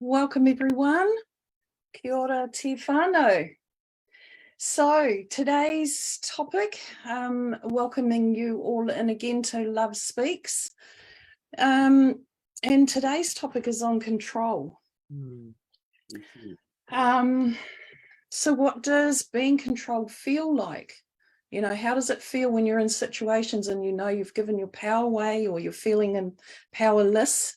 Welcome everyone. Kia ora te whānau. So today's topic, welcoming you all in again to Love Speaks. And today's topic is on control. So what does being controlled feel like? You know, how does it feel when you're in situations and you know you've given your power away or you're feeling powerless?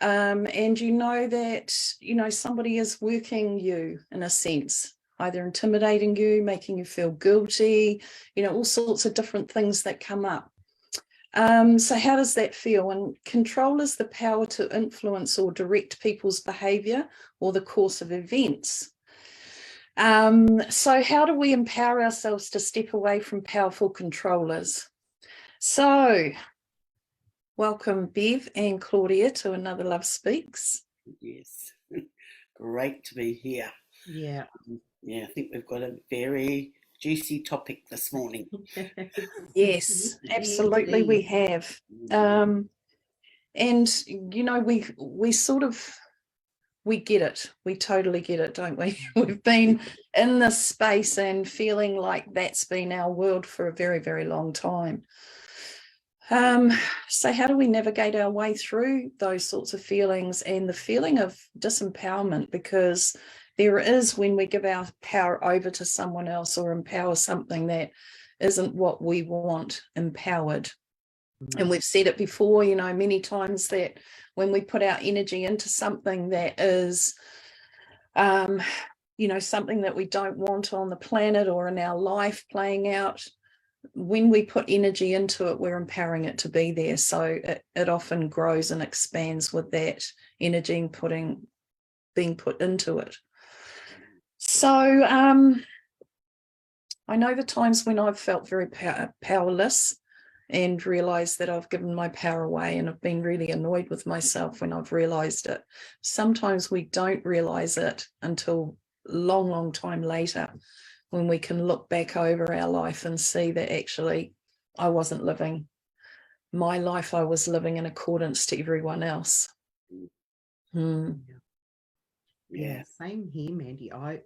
And you know that, you know, somebody is working you in a sense, either intimidating you, making you feel guilty, you know, all sorts of different things that come up. So how does that feel? And control is the power to influence or direct people's behaviour or the course of events. So how do we empower ourselves to step away from powerful controllers? So welcome, Bev and Claudia, to another Love Speaks. Yes, great to be here. Yeah. I think we've got a very juicy topic this morning. Yes, absolutely we have. And, you know, we get it. We totally get it, don't we? We've been in this space and feeling like that's been our world for a very, very long time. So how do we navigate our way through those sorts of feelings and the feeling of disempowerment? Because there is, when we give our power over to someone else or empower something that isn't what we want empowered. And we've said it before, you know, many times, that when we put our energy into something that is, you know, something that we don't want on the planet or in our life playing out, when we put energy into it, we're empowering it to be there. So it often grows and expands with that energy being put into it. So I know the times when I've felt very powerless and realized that I've given my power away, and I've been really annoyed with myself when I've realized it. Sometimes we don't realize it until long, long time later, when we can look back over our life and see that actually I wasn't living my life. I was living in accordance to everyone else. Yeah, same here, Mandy. I've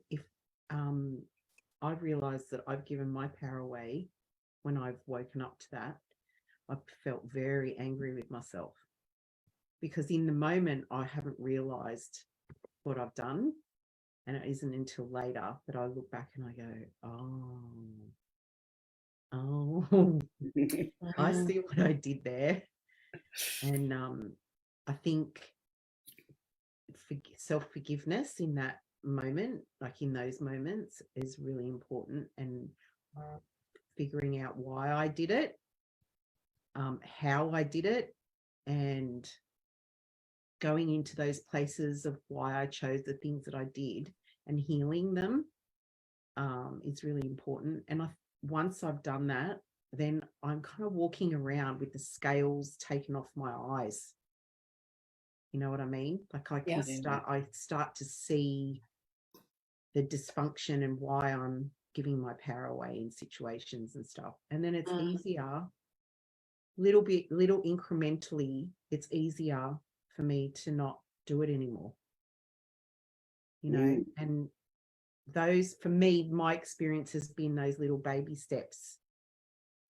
realized that I've given my power away. When I've woken up to that, I felt very angry with myself, because in the moment I haven't realized what I've done. And it isn't until later that I look back and I go, I see what I did there. And I think self-forgiveness in that moment, like in those moments, is really important, and figuring out why I did it, how I did it, and going into those places of why I chose the things that I did and healing them is really important. And once I've done that, then I'm kind of walking around with the scales taken off my eyes. You know what I mean? Like I start to see the dysfunction and why I'm giving my power away in situations and stuff. And then it's easier, little incrementally, it's easier for me to not do it anymore. You know, and those, for me, my experience has been those little baby steps.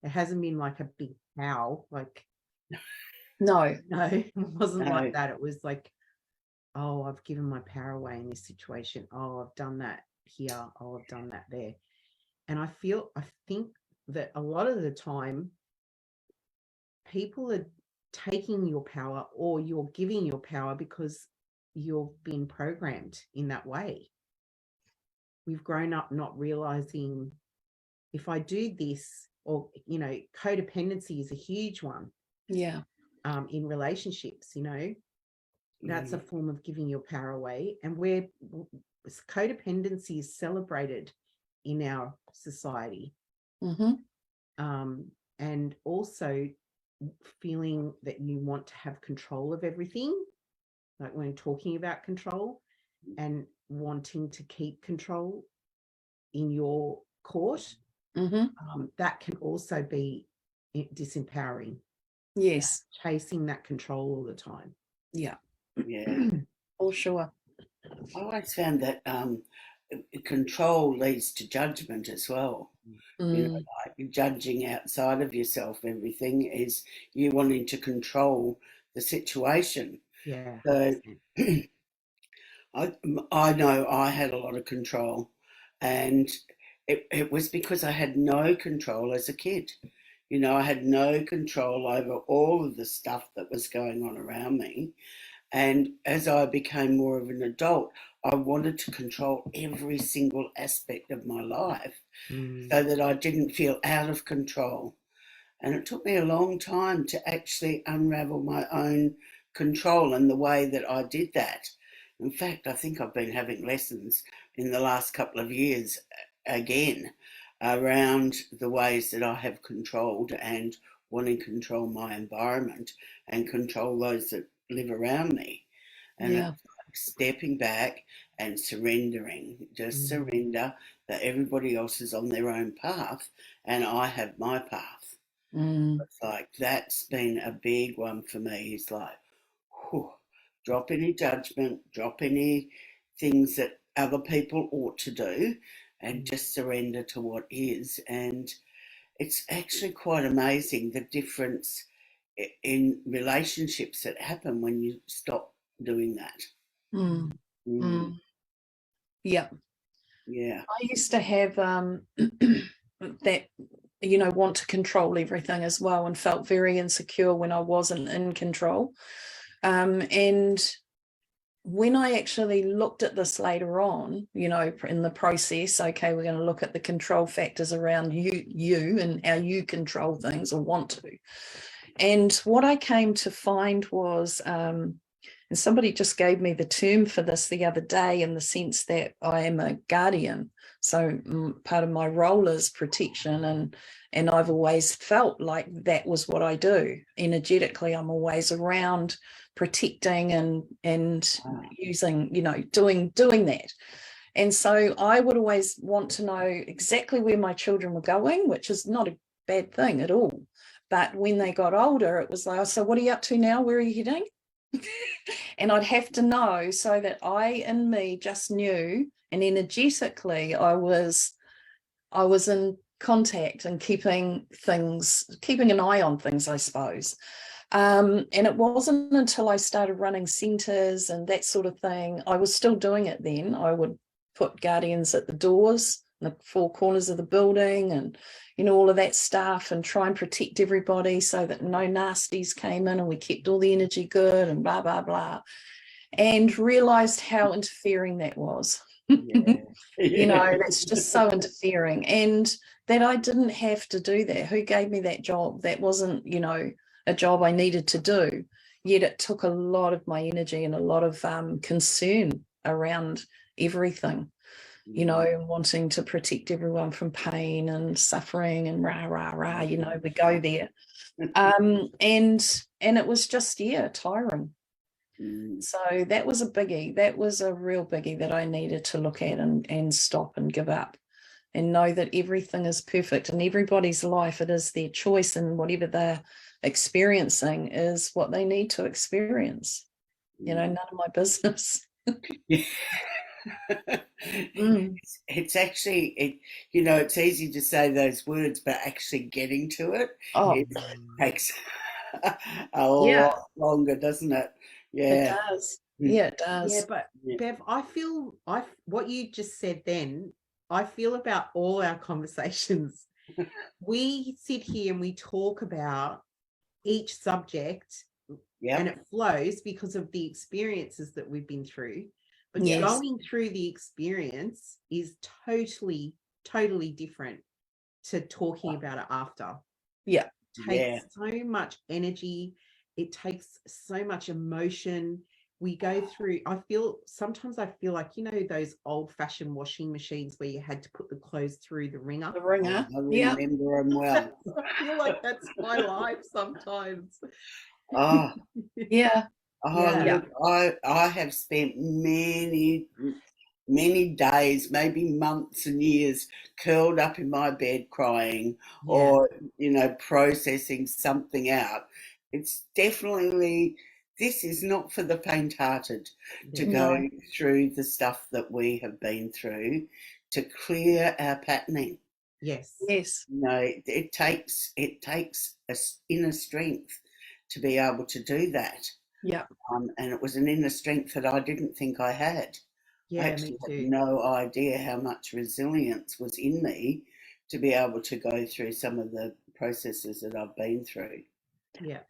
It hasn't been like a big pow, like no, it wasn't like that. It was like, oh, I've given my power away in this situation. Oh, I've done that here. Oh, I've done that there. And I think that a lot of the time people are taking your power, or you're giving your power because you've been programmed in that way. We've grown up not realizing, if I do this, or, you know, codependency is a huge one. Yeah. In relationships, you know, that's a form of giving your power away. And where codependency is celebrated in our society. And also feeling that you want to have control of everything, like when talking about control, and wanting to keep control in your court, that can also be disempowering. Yes. Chasing that control all the time. Yeah. Yeah. For sure. I always found that control leads to judgment as well. You know, Mm, like judging outside of yourself, everything is you wanting to control the situation. Yeah, So 100%. I, I know I had a lot of control, and it was because I had no control as a kid. You know, I had no control over all of the stuff that was going on around me. And as I became more of an adult, I wanted to control every single aspect of my life Mm, so that I didn't feel out of control. And it took me a long time to actually unravel my own control and the way that I did that. In fact, I think I've been having lessons in the last couple of years again around the ways that I have controlled and want to control my environment and control those that live around me. And it's yeah. like stepping back and surrendering, just mm, surrender that everybody else is on their own path and I have my path. Mm, It's like that's been a big one for me. It's like, whew, drop any judgment, drop any things that other people ought to do, and mm. just surrender to what is. And it's actually quite amazing the difference in relationships that happen when you stop doing that. mm, Mm, mm. Yeah. yeah. I used to have that, want to control everything as well, and felt very insecure when I wasn't in control. And when I actually looked at this later on, in the process, okay, we're going to look at the control factors around you and how you control things or want to. And what I came to find was, and somebody just gave me the term for this the other day, in the sense that I am a guardian. So part of my role is protection, and I've always felt like that was what I do. Energetically, I'm always around protecting and Ah, using, doing that. And so I would always want to know exactly where my children were going, which is not a bad thing at all. But when they got older, it was like, oh, so what are you up to now? Where are you heading? And I'd have to know, so that I in me just knew, and energetically I was in contact and keeping an eye on things, I suppose. And it wasn't until I started running centres and that sort of thing. I was still doing it then. I would put guardians at the doors, in the four corners of the building, and all of that stuff, and try and protect everybody so that no nasties came in, and we kept all the energy good and blah blah blah. And realized how interfering that was. yeah. Yeah. That's just so interfering. And that I didn't have to do that. Who gave me that job? That wasn't, a job I needed to do. Yet it took a lot of my energy and a lot of concern around everything, Mm, wanting to protect everyone from pain and suffering and rah, rah, rah, we go there. And it was just, yeah, tiring. mm, So that was a biggie. That was a real biggie that I needed to look at and stop and give up, and know that everything is perfect in everybody's life. It is their choice, and whatever they're experiencing is what they need to experience. mm. None of my business. Yeah. Mm. It's actually it's easy to say those words, but actually getting to it, Oh, it Mm. takes a yeah, lot longer, doesn't it? it Yeah. does. Mm, Yeah, it Yeah, does. but yeah. Bev, I feel what you just said then, I feel about all our conversations. We sit here and we talk about each subject and Yep. it flows because of the experiences that we've been through. But Yep. Yes. going through the experience is totally, totally different to talking about it after. Yeah. Yeah. Takes so much energy, it takes so much emotion. We go through, sometimes I feel like, those old-fashioned washing machines where you had to put the clothes through the wringer. The Oh, ringer. I Yeah. remember them well. I feel like that's my life sometimes. Oh, Yeah. oh, Yeah. Yeah. look, I have spent many days, maybe months and years, curled up in my bed crying Yeah. or, processing something out. It's definitely this is not for the faint-hearted to Yeah. go No. through the stuff that we have been through to clear our patterning. Yes. Yes. You know, it takes a inner strength to be able to do that. Yeah. And it was an inner strength that I didn't think I had. I Yeah, actually me had too. no idea how much resilience was in me to be able to go through some of the processes that I've been through. Yeah.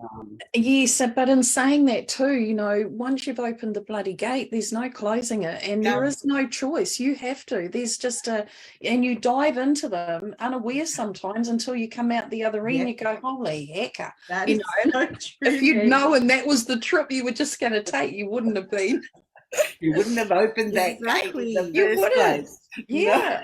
Yes, but in saying that too, you know, once you've opened the bloody gate, there's no closing it, and there No. is no choice. You have to. There's just and you dive into them unaware sometimes until you come out the other end. Yeah. You go, holy hecker! That You is know, so true. if you'd Meg. known that was the trip you were just going to take, you wouldn't have been. You wouldn't have opened that gate in the Exactly. You first wouldn't. place. Yeah.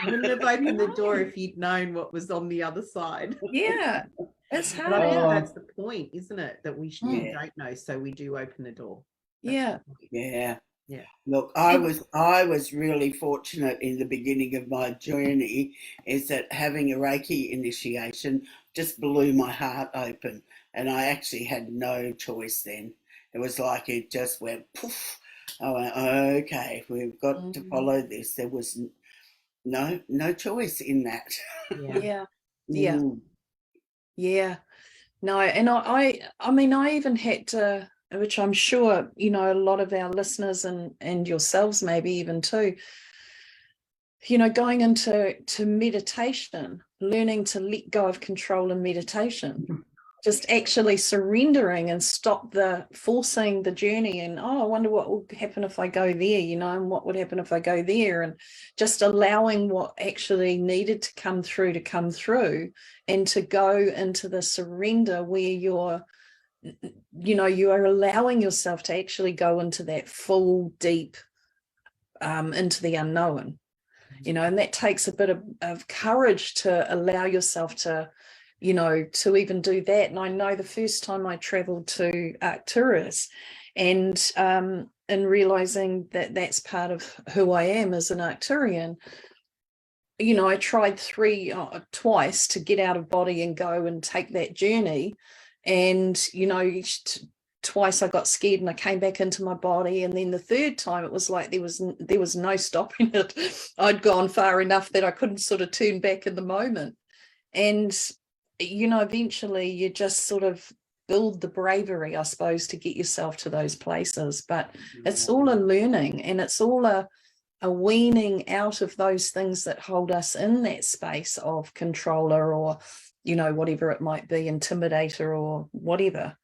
Wouldn't have opened the door if you'd known what was on the other side. Yeah. It's But I think hard. that's the point, isn't it? That we Yeah. don't know, so we do open the door. Yeah. Yeah. Yeah. Look, I was really fortunate in the beginning of my journey, is that having a Reiki initiation just blew my heart open, and I actually had no choice then. It was like it just went poof. I went, okay, we've got to follow this. There was no choice in that. Yeah. Yeah. Yeah. Mm. Yeah. No, and I mean, I even had to, which I'm sure, you know, a lot of our listeners and yourselves maybe even too, you know, going into meditation, learning to let go of control in meditation, just actually surrendering and stop the forcing the journey and, oh, I wonder what will happen if I go there, you know, and what would happen if I go there, and just allowing what actually needed to come through and to go into the surrender where you're, you know, you are allowing yourself to actually go into that full deep into the unknown, you know, and that takes a bit of courage to allow yourself to, you know, to even do that. And I know the first time I traveled to Arcturus and realizing that that's part of who I am as an Arcturian, you know, I tried twice to get out of body and go and take that journey. And, you know, twice I got scared and I came back into my body. And then the third time it was like there was no stopping it. I'd gone far enough that I couldn't sort of turn back in the moment. And, you know, eventually you just sort of build the bravery, I suppose, to get yourself to those places. But it's all a learning, and it's all a weaning out of those things that hold us in that space of controller, or, you know, whatever it might be, intimidator or whatever.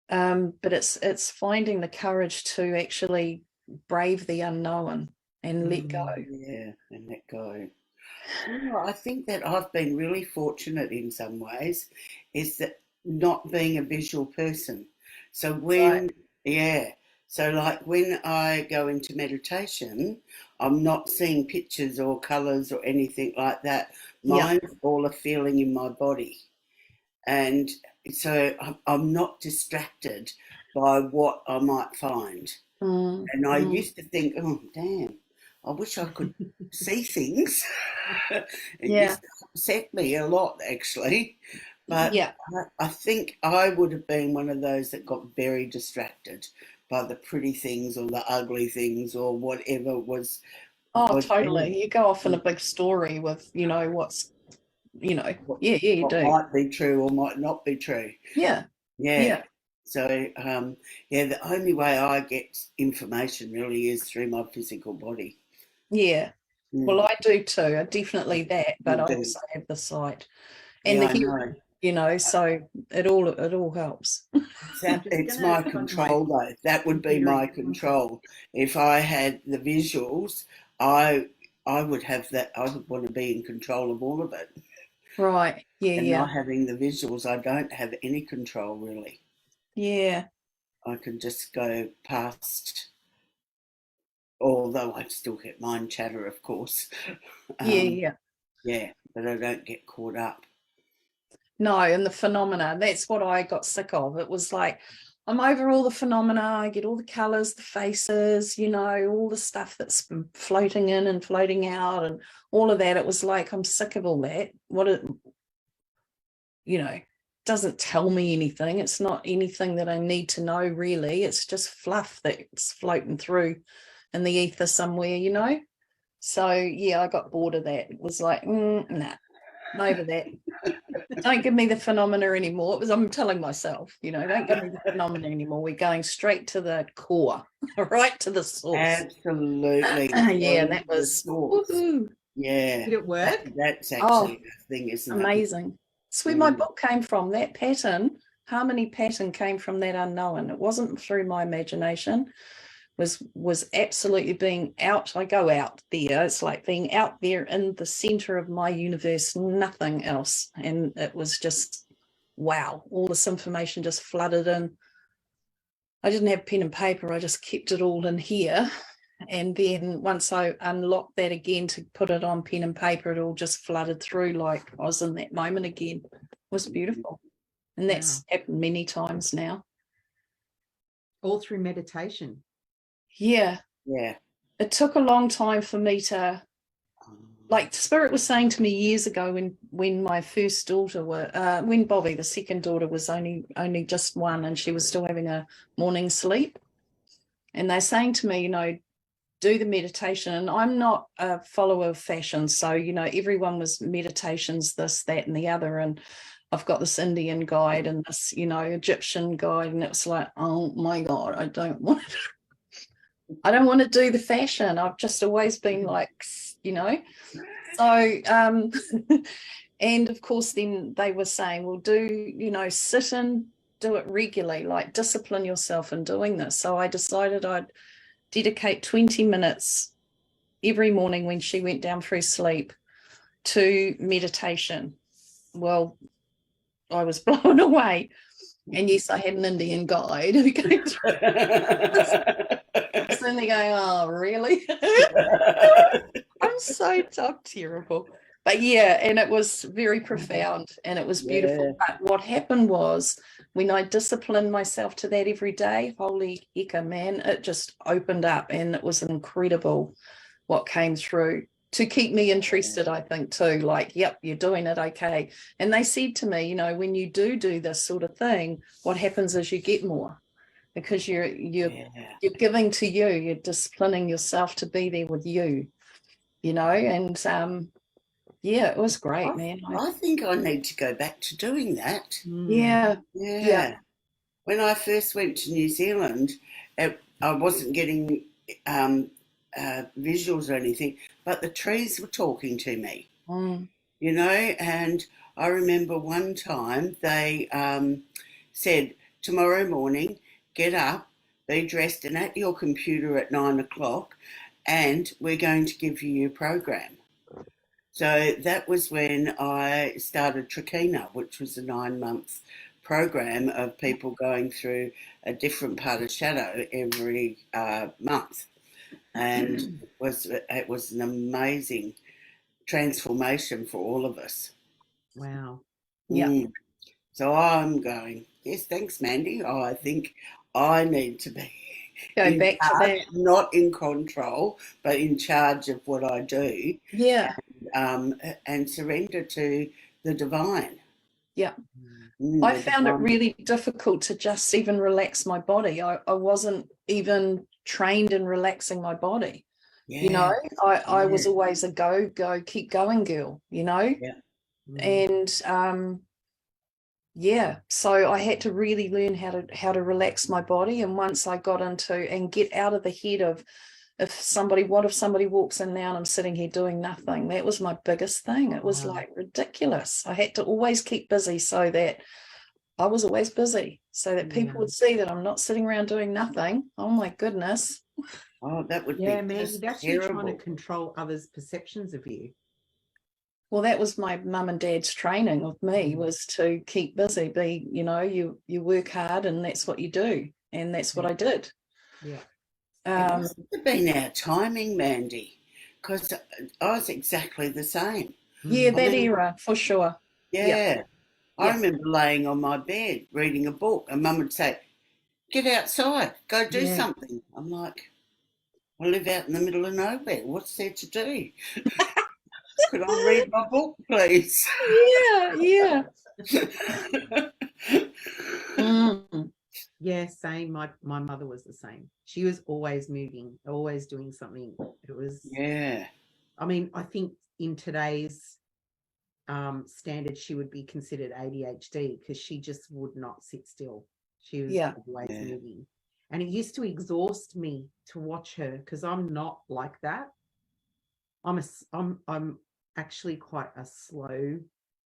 But it's finding the courage to actually brave the unknown and let go. Yeah, and let go. You know, I think that I've been really fortunate in some ways, is that not being a visual person. So Right. so like when I go into meditation, I'm not seeing pictures or colours or anything like that. Yeah. Mine's all a feeling in my body. And so I'm not distracted by what I might find. And I used to think, oh, damn, I wish I could see things. It Yeah. used to upset me a lot, actually. But Yeah. I think I would have been one of those that got very distracted by the pretty things or the ugly things or whatever was. Oh, was totally. You go off in a big story with, you know, what's, you know, yeah, you what do. might be true or might not be true. Yeah. Yeah. Yeah. So, the only way I get information really is through my physical body. Yeah. Well, Mm, I do too. Definitely that, but you I do. also have the sight and Yeah, the I know. hearing, you know, so it all helps. I'm just It's gonna my put on my control though. That would be hearing. my control. If I had the visuals, I I would have that. I would want to be in control of all of it. Right. Yeah, And yeah. not having the visuals, I don't have any control really. Yeah. I can just go past, although I still get mind chatter, of course. Yeah, Um, yeah. yeah, but I don't get caught up. No, and the phenomena, that's what I got sick of. It was like, I'm over all the phenomena. I get all the colors, the faces, you know, all the stuff that's been floating in and floating out and all of that. It was like, I'm sick of all that. You know, doesn't tell me anything. It's not anything that I need to know, really. It's just fluff that's floating through in the ether somewhere, you know. So yeah, I got bored of that. It was like, nah, I'm over that. Don't give me the phenomena anymore. It was, I'm telling myself, you know, don't give me the phenomena anymore. We're going straight to the core, right to the source. Absolutely. Yeah, Going that to the was source. woohoo. Yeah. Did it work? That's Oh, actually the thing, isn't it? amazing. It's where my book came from. That pattern, harmony pattern, came from that unknown. It wasn't through my imagination. Was absolutely being out. I go out there. It's like being out there in the center of my universe, nothing else. And it was just wow. All this information just flooded in. I didn't have pen and paper. I just kept it all in here. And then once I unlocked that again to put it on pen and paper, it all just flooded through like I was in that moment again. It was beautiful. And that's happened many times now. All through meditation. Yeah. Yeah. It took a long time for me to, like Spirit was saying to me years ago when my first daughter when Bobby, the second daughter, was only just one and she was still having a morning sleep. And they're saying to me, you know, do the meditation. And I'm not a follower of fashion. So, you know, everyone was meditations, this, that, and the other. And I've got this Indian guide and this, you know, Egyptian guide. And it's like, oh my God, I don't want to do the fashion. I've just always been like, you know. So, and of course, then they were saying, well, sit and do it regularly, like discipline yourself in doing this. So I decided I'd dedicate 20 minutes every morning when she went down through sleep to meditation. Well, I was blown away. And yes, I had an Indian guide who came through. So they're going, oh, really? I'm terrible. But yeah, and it was very profound and it was beautiful. Yeah. But what happened was when I disciplined myself to that every day, holy hecka, man, it just opened up and it was incredible what came through to keep me interested, I think, too. Like, yep, you're doing it, okay. And they said to me, you know, when you do this sort of thing, what happens is you get more because you're giving to you, you're disciplining yourself to be there with you, you know, and yeah, it was great, man. I think I need to go back to doing that. Yeah. Yeah. When I first went to New Zealand, I wasn't getting visuals or anything, but the trees were talking to me, you know, and I remember one time they said, tomorrow morning, get up, be dressed and at your computer at 9 o'clock, and we're going to give you your program. So that was when I started Trakina, which was a 9-month program of people going through a different part of shadow every month. And it was an amazing transformation for all of us. Wow. Yeah. So I'm going, yes, thanks, Mandy. I think I need to be Go back to that. not in control, but in charge of what I do. Yeah. And surrender to the divine. Yeah. I found it really difficult to just even relax my body. I wasn't even trained in relaxing my body. Yeah. You know, I was always a go, keep going girl, you know? Yeah. And yeah, so I had to really learn how to relax my body. And once I got into and get out of the head of what if somebody walks in now and I'm sitting here doing nothing? That was my biggest thing. It was like ridiculous. I had to always keep busy so that I was always busy so that people would see that I'm not sitting around doing nothing. Oh my goodness. Oh, that would be Mandy, that's you terrible. trying to control others' perceptions of you. Well, that was my mum and dad's training of me, was to keep busy, be, you know, you work hard and that's what you do. And that's what I did. Yeah. It must have been our timing, Mandy, because I was exactly the same. Yeah, era, for sure. Yeah. I remember laying on my bed reading a book and Mum would say, get outside, go do something. I'm like, I live out in the middle of nowhere. What's there to do? Could I read my book, please? Yeah. Mm. Yeah, same. My mother was the same. She was always moving, always doing something. It was, Yeah. I mean, I think in today's standard, she would be considered ADHD because she just would not sit still. She was Yeah. always Yeah. moving. And it used to exhaust me to watch her because I'm not like that. I'm actually quite a slow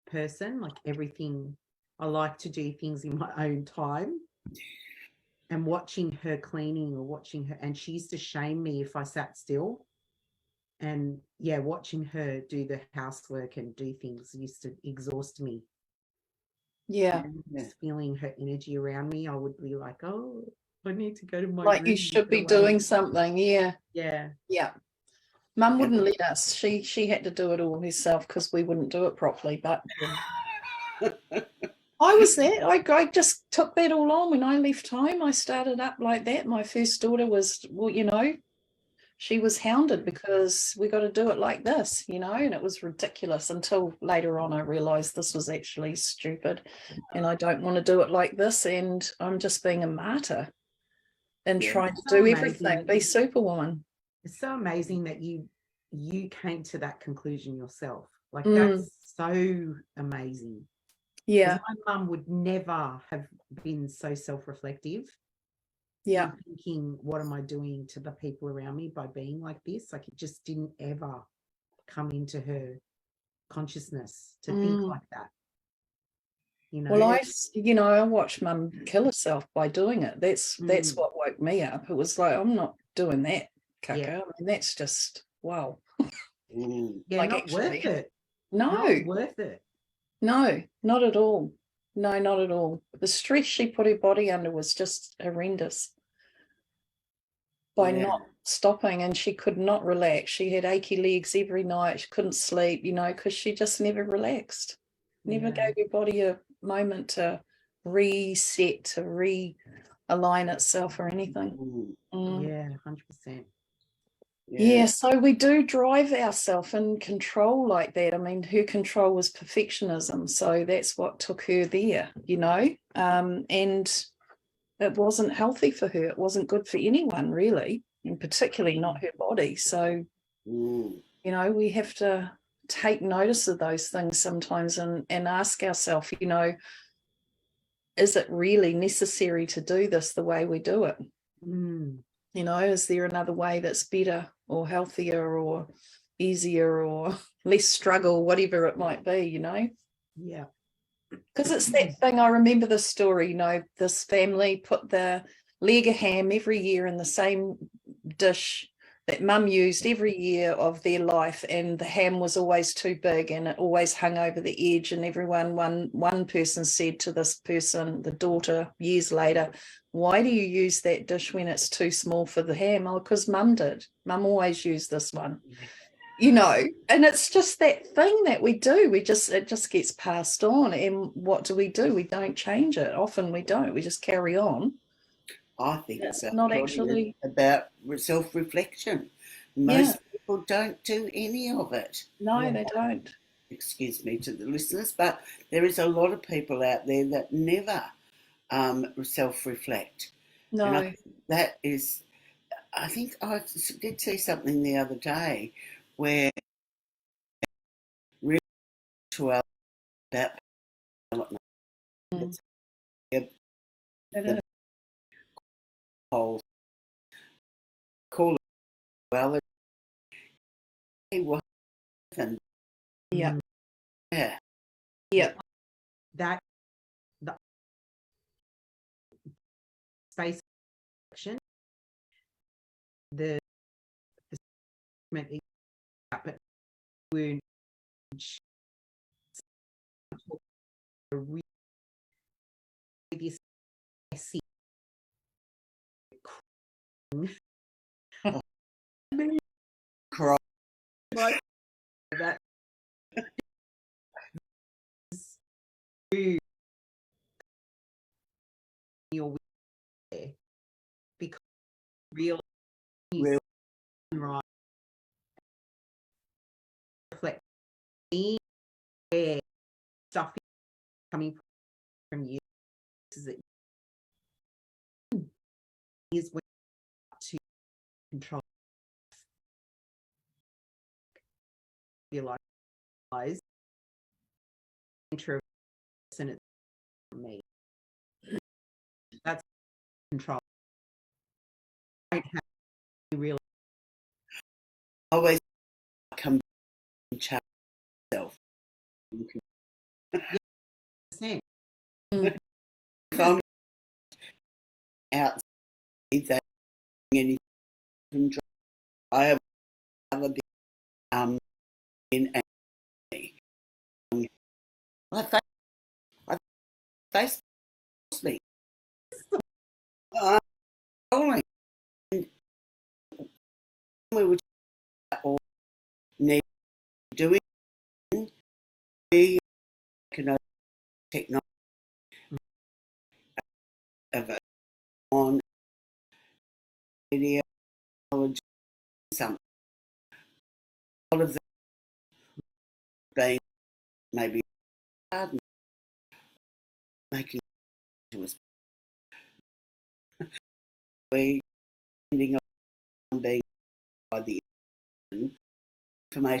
person. Like everything, I like to do things in my own time. And watching her cleaning or watching her, and she used to shame me if I sat still. And yeah, watching her do the housework and do things used to exhaust me. Yeah. And just feeling her energy around me, I would be like, oh, I need to go to my Like room you and should get be away. doing something. Yeah. Yeah. Yeah. Mum Yep. wouldn't let us. She had to do it all herself because we wouldn't do it properly. But I was there. I just took that all on when I left home. I started up like that. My first daughter was, well, you know, she was hounded because we got to do it like this, you know, and it was ridiculous until later on I realized this was actually stupid and I don't want to do it like this. And I'm just being a martyr and Yeah. trying to It's so do everything, amazing. be Superwoman. It's so amazing that you came to that conclusion yourself. Like Mm, that's so amazing. Because yeah. my mum would never have been so self-reflective Yeah. in thinking, what am I doing to the people around me by being like this? Like it just didn't ever come into her consciousness to think Mm. like that. You know, Well, I watched Mum kill herself by doing it. That's Mm. what woke me up. It was like, I'm not doing that, Yeah. Kaka. I mean, that's just wow. Yeah, Like not worth actually, it. no, Not worth it. no, not at all. No, not at all. The stress she put her body under was just horrendous by Yeah. not stopping, and she could not relax. She had achy legs every night. She couldn't sleep, you know, because she just never relaxed. Never Yeah. gave her body a moment to reset, to realign itself or anything. Mm. Yeah, 100%. Yeah, Yeah. so we do drive ourselves in control like that. I mean, her control was perfectionism, so that's what took her there, you know. And it wasn't healthy for her. It wasn't good for anyone, really, and particularly not her body. So, Mm. you know, we have to take notice of those things sometimes and ask ourselves, you know, is it really necessary to do this the way we do it? Mm. You know, is there another way that's better or healthier or easier or less struggle, whatever it might be, you know? Yeah. Because it's that thing, I remember the story, you know, this family put the leg of ham every year in the same dish that mum used every year of their life, and the ham was always too big and it always hung over the edge, and one person said to this person, the daughter, years later, why do you use that dish when it's too small for the ham? Oh, because mum did. Mum always used this one, you know. And it's just that thing that we do, it just gets passed on. And what do? We don't change it. Often we don't, we just carry on. I think It's it's a not lot actually, about self-reflection. yeah, Most people don't do any of it. no, Yeah. they don't. Excuse me to the listeners, but there is a lot of people out there that never self-reflect, and I No. think that is. I think I did see something the other day where really to our about Mm. the It is. whole call it well, what happened? Yeah. Mm. Yeah, Yeah. That the space action, the but we're really this messy cry. like that is your way because real Real, right reflect where stuff coming from you is that is when to control realize and it's me. That's control. I don't have to really Always come and change myself. same. Mm. If I'm outside that any control, I have other in me. I face me. I'm controlling. And we were all need doing we can technology of it on video knowledge something. A lot of them being maybe hard making to us. We ending on being by the information.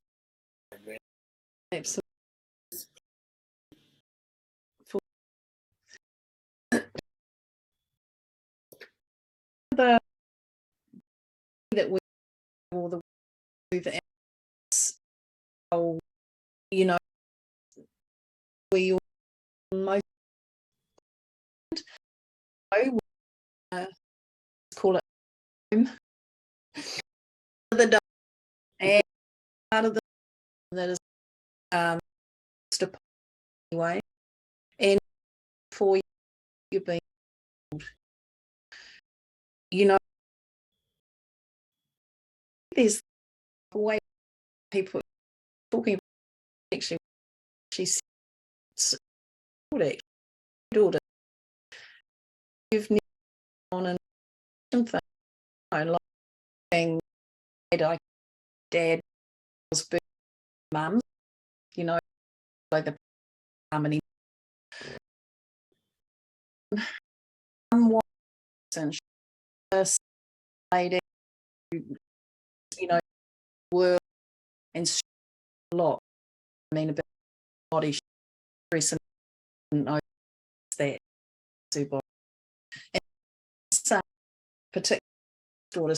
Absolutely. The that we or the way that you know we all most know call it home the day and part of the that is just anyway and for you being you know there's a way people talking about actually she said daughter you've never on an thing like being dad was big mums you know like the harmony and this lady you know work and a lot I mean about body stress and knows that super and some particular daughters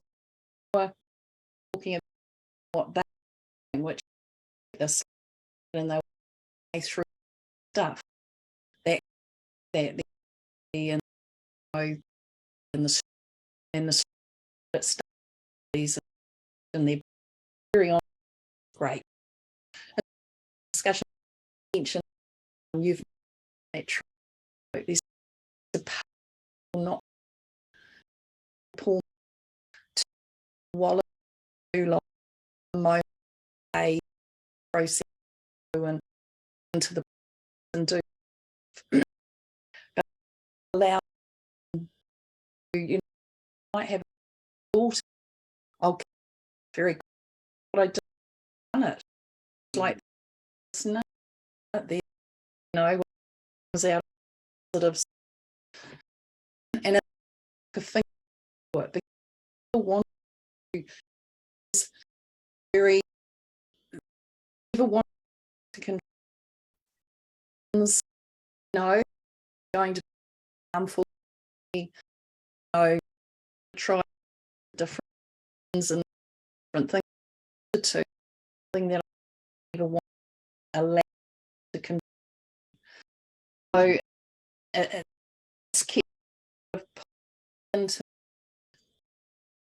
were talking about what they which this and they were through stuff that the and know in the studies and they're very on great discussion mention you've made this not pull to wallet too long my process and into the and do but allow you might have a daughter I'll very what I done it like it's not there you know was out of and it's a thing to it people want to is very people want to control no going to be harmful no try different things and different things to thing that I never want to allow to control so it's keep into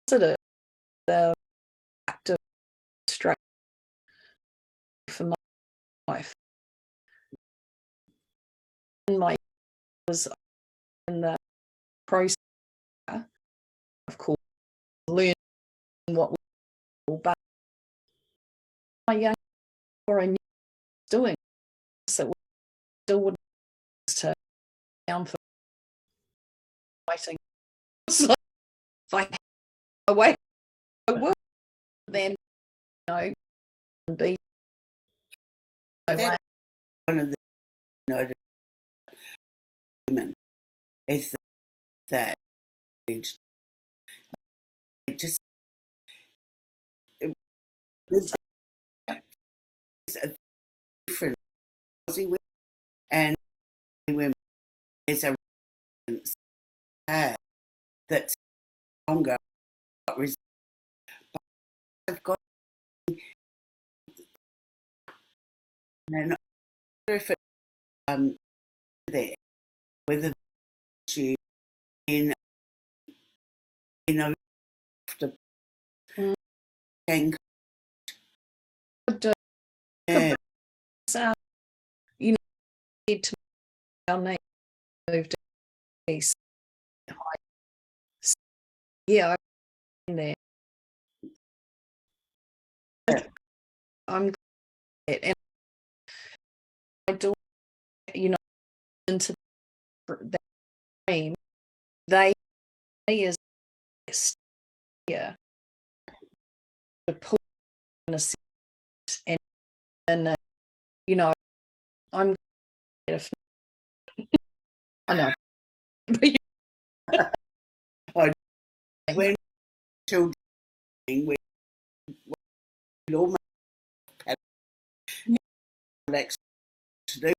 consider the active structure for my life and my was in the process of course learning what we but my young or I knew doing so we still would to down for fighting so if I away I would then you know and be away. One of the noted human is that it just it was a different Aussie women and women. There's a reference that's stronger, but I've got, and I wonder if it's there, whether she in a after Mm. can Could, yeah, sound, you know, need to our name moved east. Yeah, I'm there. I'm glad. And I do, you know, into that dream. They is yeah to put in a sense, and you know, I'm glad if I know, but I when children we almost have relaxed to do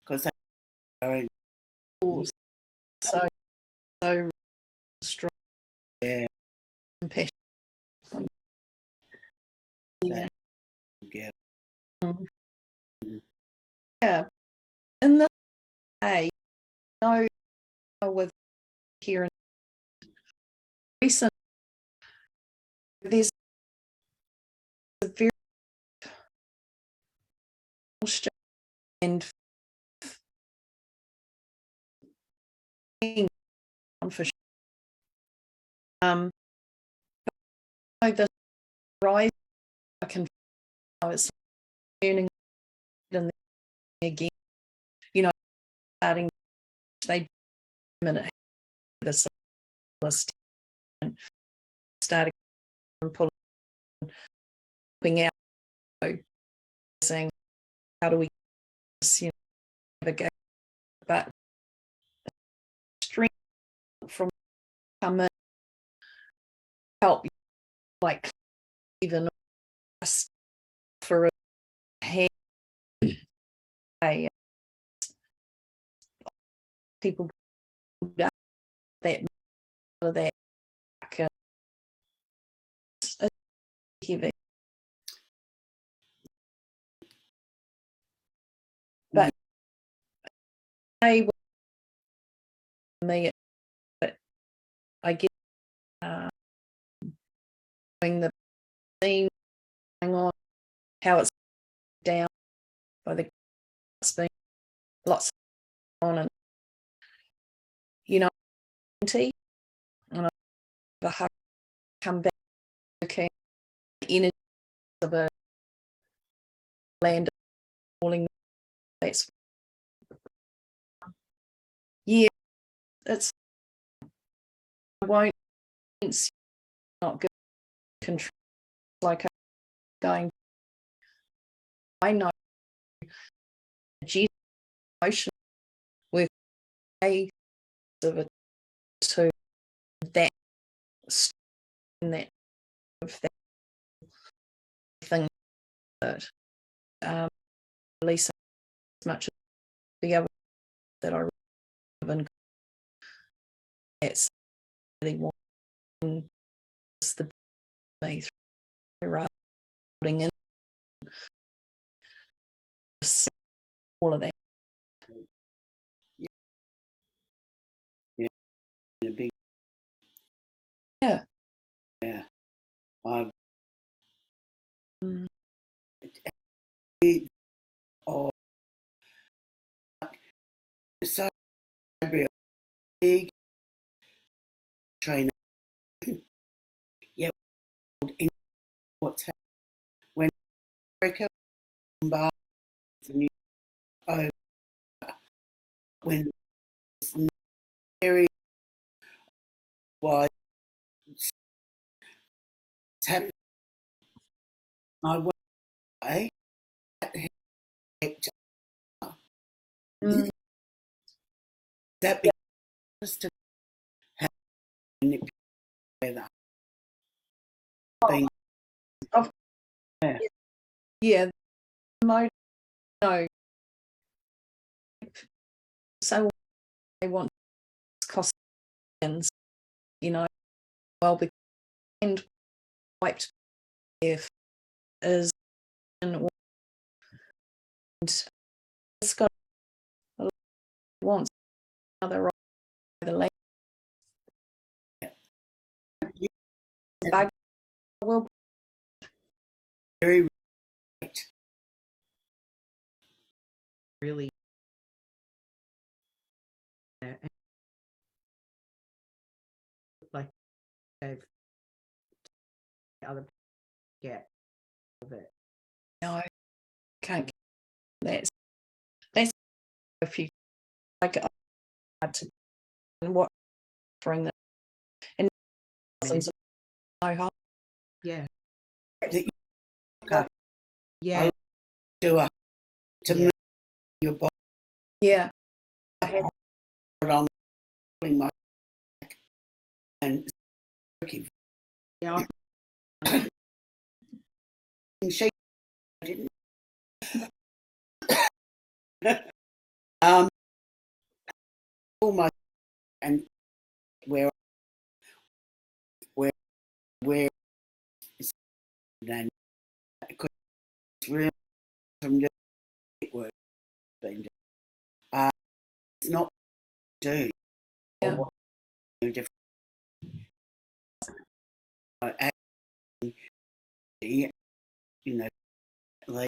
because they are in so so strong yeah, compassion. Yeah. yeah. Mm. Yeah. In the day, no, with here in recent, there's a very strange and being on for sure. So the rise, I can feel it's turning in there again. You know, starting they minute this list and starting and pulling out, so saying how do we, you know, navigate, but strength from come in help, like even us for a hand, people that that it's heavy, but I me but I get doing the theme going on, how it's down by the being lots on, and you know, tea and I have a hug, come back, okay, the energy of a land falling, that's yeah, it's I won't, it's not good control, like going, I know emotion with a of it to that and that of that thing that release as much as the other that I live in, that's really wanting is the me through rather than in this, all of that. Yeah, a big Yeah. yeah. I've Mm. oh so big trainer. Yeah, in what's happened when America bombarded the new over when this very wide it's happened. I went away that helped Mm. That be honest to how to manipulate weather. Being, I've- yeah. yeah, no, no. So they want cost, you know, well, and wiped if is and it's got a lot of wants other the land bag will Very right. Really, and like they've other people get of it. no can't get that's if you like I had to and what bring that and dozens of no harm. Yeah, That you got yeah, do a to yeah. move your body Yeah. I had on my back and working. Yeah, She didn't. um, almost and where where where is then because it's really from the work being done. It's not do or Yeah. what do different. Actually, you know, like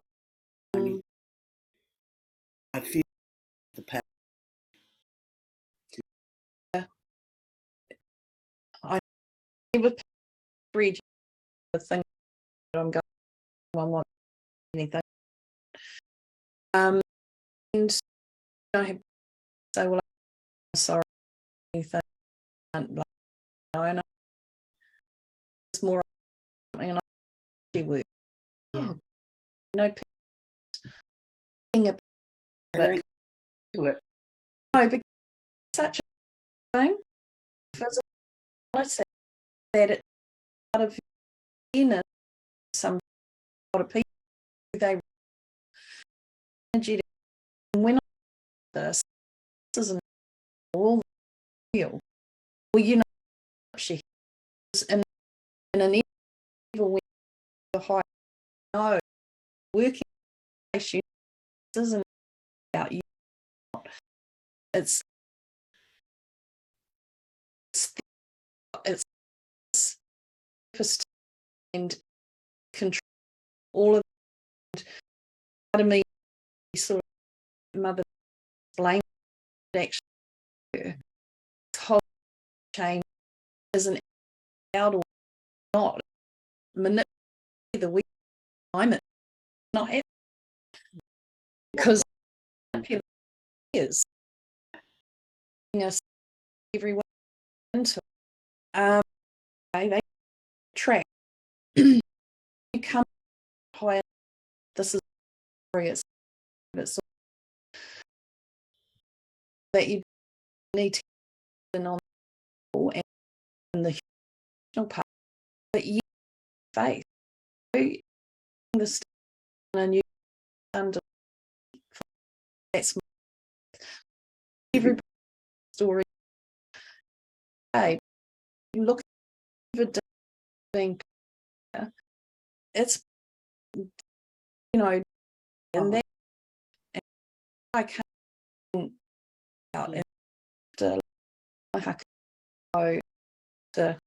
I feel the power. I would read the thing that I'm going I want anything. And I have say, well, I'm sorry, anything. And like, I know it's more something and I do work. yeah, Oh, no thing about Very it. to it. No, because it's such a thing. Physicality that it's out of inner some lot of people they energy and when this isn't all real. Well, you know she is in an evil way the high no working issue isn't about you. It's it's it's purpose and control all of it. Part of me sort of mother blame actually her. This whole change isn't out or not manipulate the weak climate not happy because people is us everyone into they track you come higher this is areas it's that you need to get in on and the human part but you faith you understand and you under that's every story hey you look at the being it's you know and that and I can't out and I can go to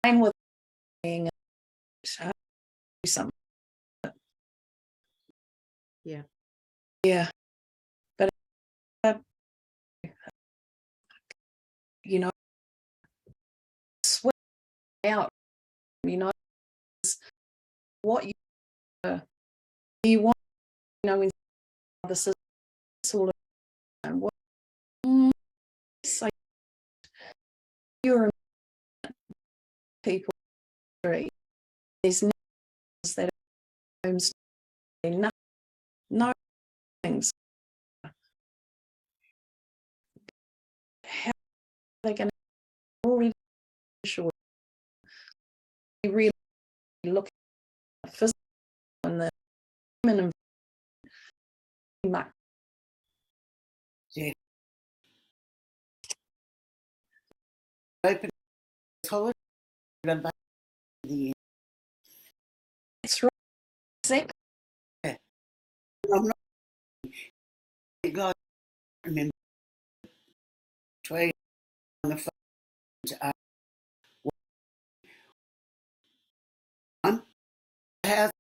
hang with being something yeah, yeah but uh, you know sweat out you know what you want you know in this is all and what so you're people agree there's no that homes no no things they're going to already sure we really look at the physical and the human environment. Yeah. Open holiday. That's right. Exactly. Yeah. I'm not like, I remember trading on the phone to one house,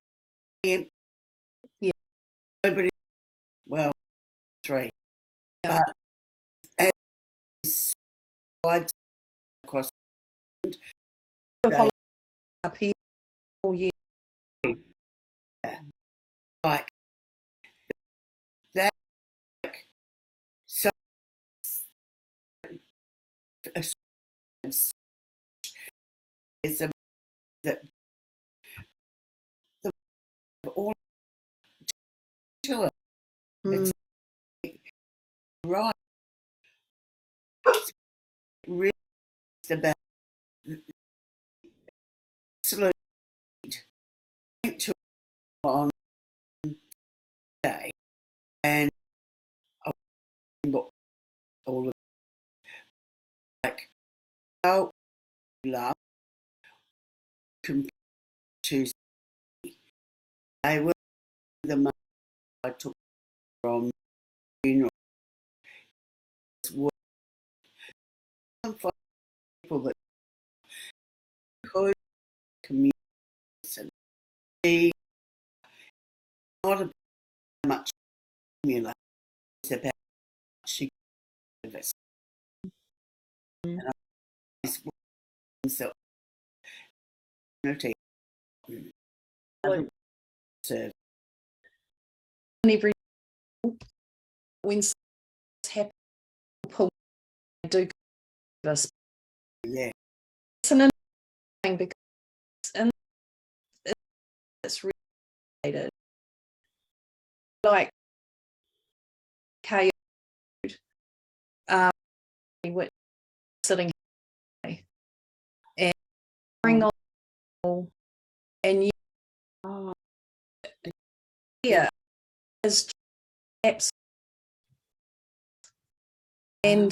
Yeah. nobody, well, 3. Yeah. But as wide across The the holiday up here all year. yeah, like that, like, so it's a that the all to it. Mm. It's right. It's really about absolute to on day, and I remember all of like how love compared to they were the money I took from funeral were for people that could communicate and be not about how much stimulate, it's about she gave us. Mm. And I was so unity Like, serve. and every when something's happened, people do give us. Yeah. It's an interesting because in, it's related. Like KO, which sitting here and bring Oh, on and you oh, here is apps oh,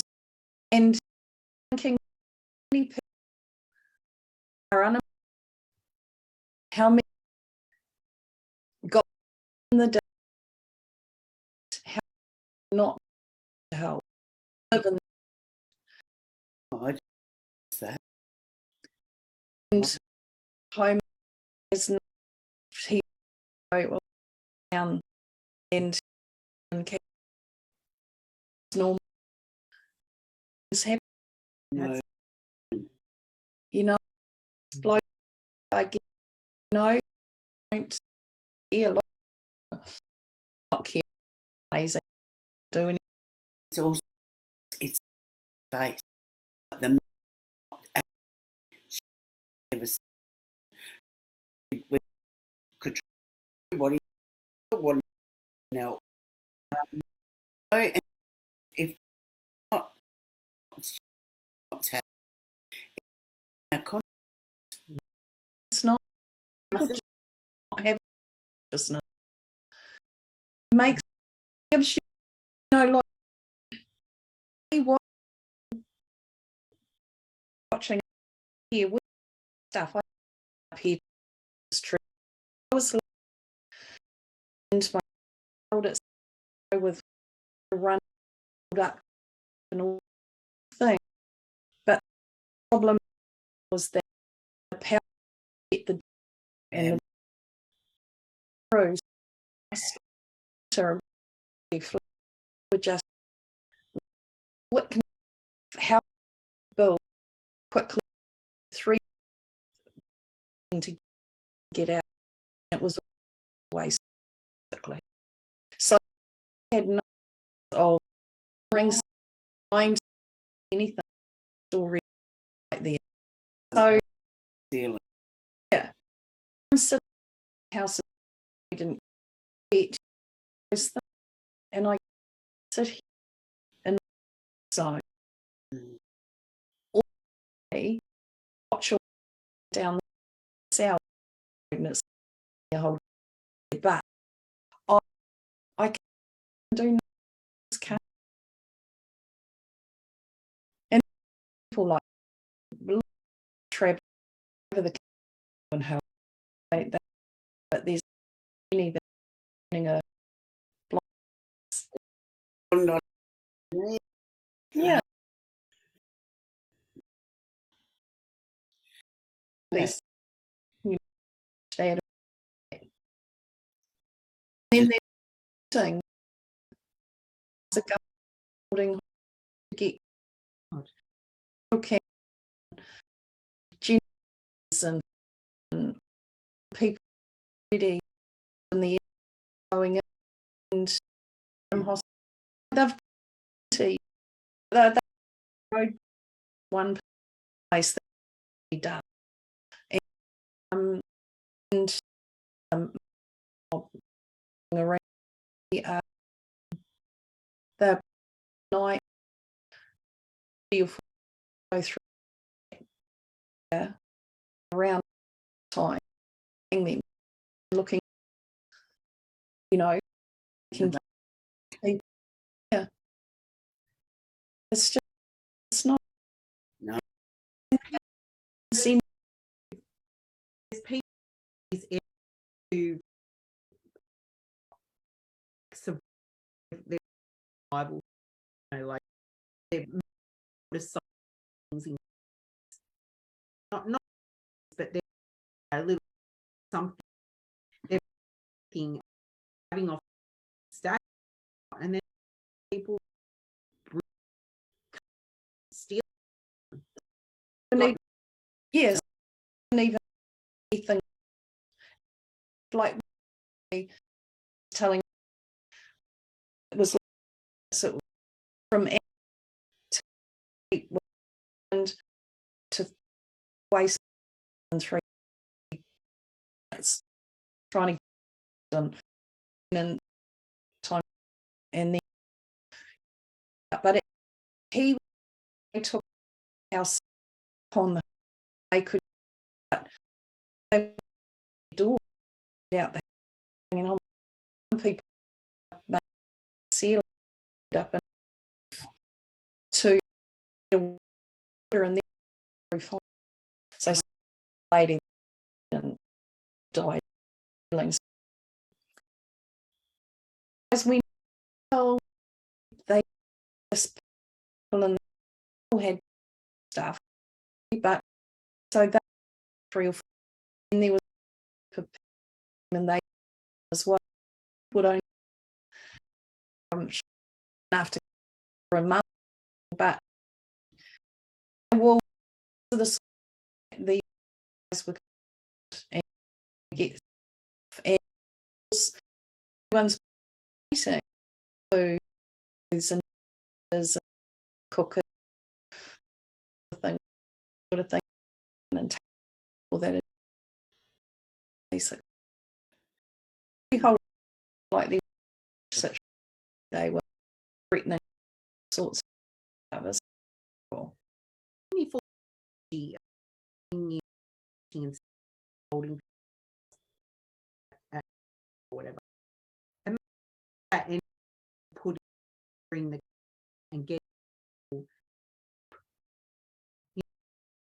and thinking many people are how many got in the day, how not to help live in I just that. and home is not he well down and kids normal is happy, No, you know, it's like I get no don't see a lot not care amazing doing it's also it's face the never we could what he what now. And if not, it's what's happening. it's not people Nothing. just not have just not makes gives you know like me watching here with stuff I up here is true. I was into my world it's with the run up and all thing. But the problem was that the power to get the and the crews to were just what can how to build quickly 3 to get out. It was always quickly. So I had no of rings mind anything story right there. So Dealing. yeah, I'm sitting in the house and I didn't get this thing, and I sit here in the zone watch your down the south and it's a whole day, but I can do this can and people like travel over the and how they, but there's many that are running a block. Yeah. These you stay at then they're doing the holding to get okay genius and people ready in the going in and from hospital. They've they road one place that he done. And around the night you go through around time them looking, you know, can yeah. It's just it's not No. seem There's people who survive their survival, you know, like they're things in not but they're a little something they're thinking, having off stage, and then people steal need, yes, and even anything like telling it was so from to and to waste in 3 minutes trying to get done in time and then but he took house on the they could do out there hanging on people seal up and to the water and then so lady and died as we know they just people and they all had stuff but so that 3 or 4 and there was and they as well would only after for a month but well the were and get and everyone's eating foods and there's cook thing sort of thing and all that is basic we hold like the such they were written sorts of others or holding or whatever and put bring the and get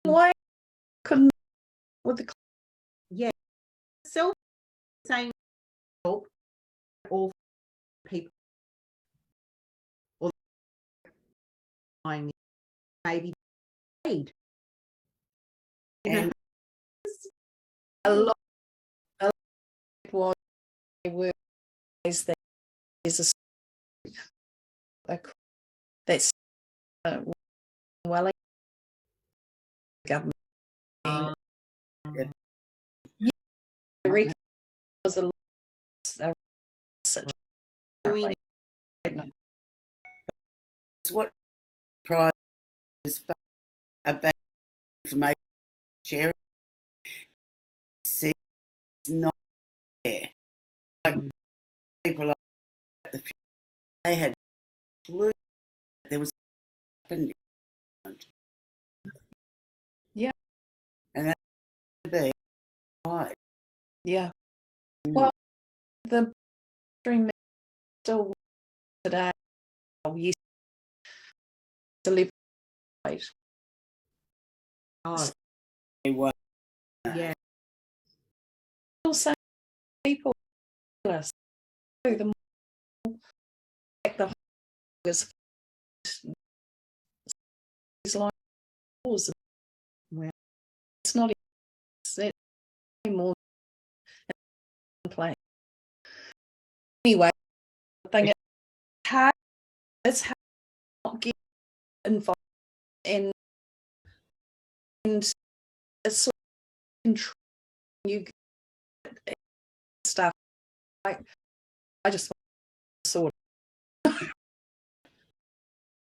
why couldn't with the yeah self saying help all people or maybe paid And a lot was they were is that there's a that's well government was a such what prize is about information sharing it's not there. Like people like the they had clue there was happening. Right. Yeah. Mm. Well, the dream still today, yes, to live right. Oh, Well, yeah. Still saying people us the more like the was is like yours. Well, It's not it's any more than playing. Anyway, the thing is hard it's hard to not get involved and it's sort of control you get stuff like I just sort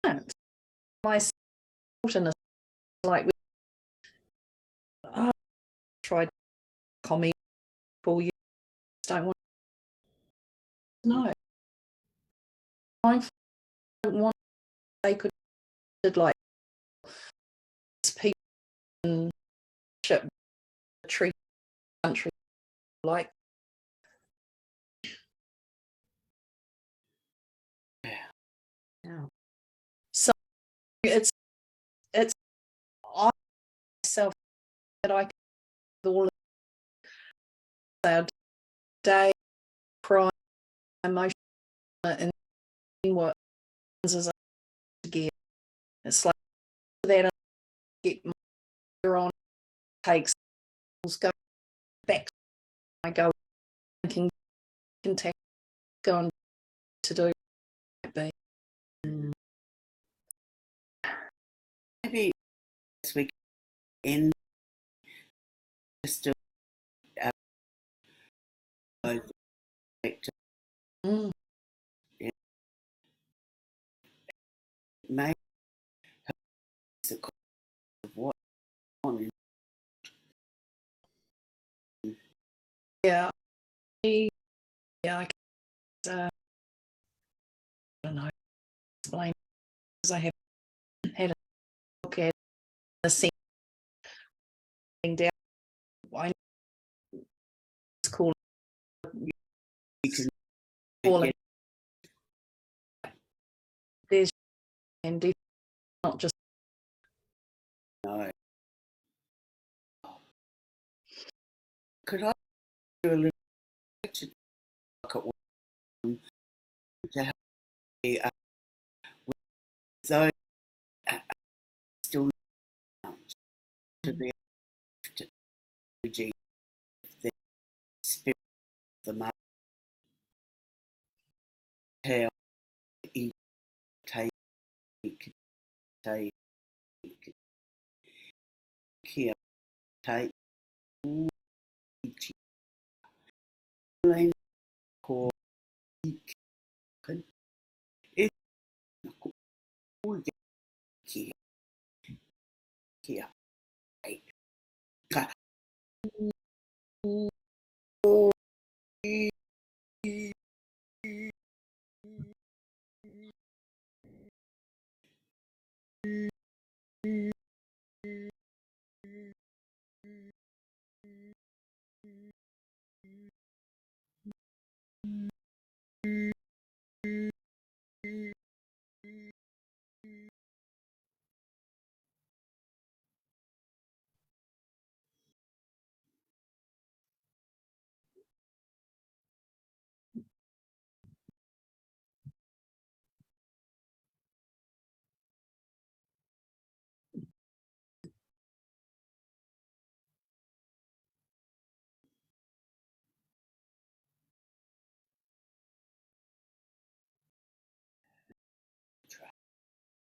of my sort of like I tried comedy for you don't want to know. I don't want they could did like people and ship the tree country like yeah. so it's I myself that I can do all of our day cry emotion and what is to get it's like that I get my on takes go back I go thinking can take going to do be Mm. maybe this week in just to go back to mm, it. Maybe it's a cause of what on yeah yeah I can, I don't know explain because I haven't had a look at the scene down I know it's called you can falling get there's and not just no. Could I do a little to look at one to help me with those still not to be able to energy the spirit of the mother how you take take care take each line core can it all care care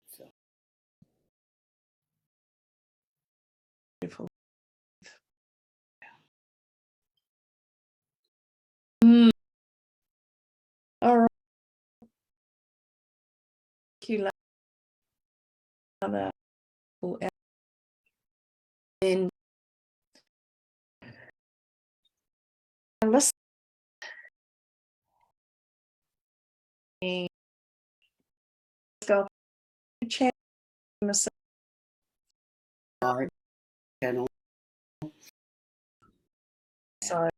so beautiful mm. All right you that and listening go chat I channel So,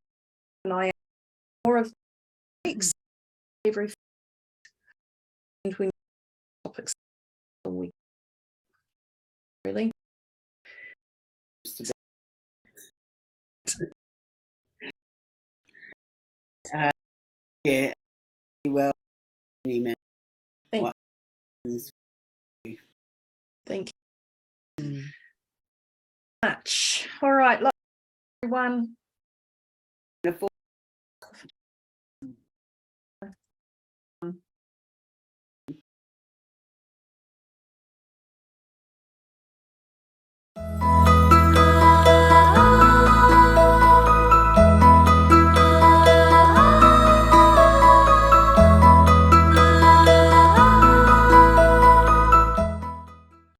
and I am more of every and when topics we really Yeah, well, email. thank, Buttons. thank you Mm. much. All right, love everyone.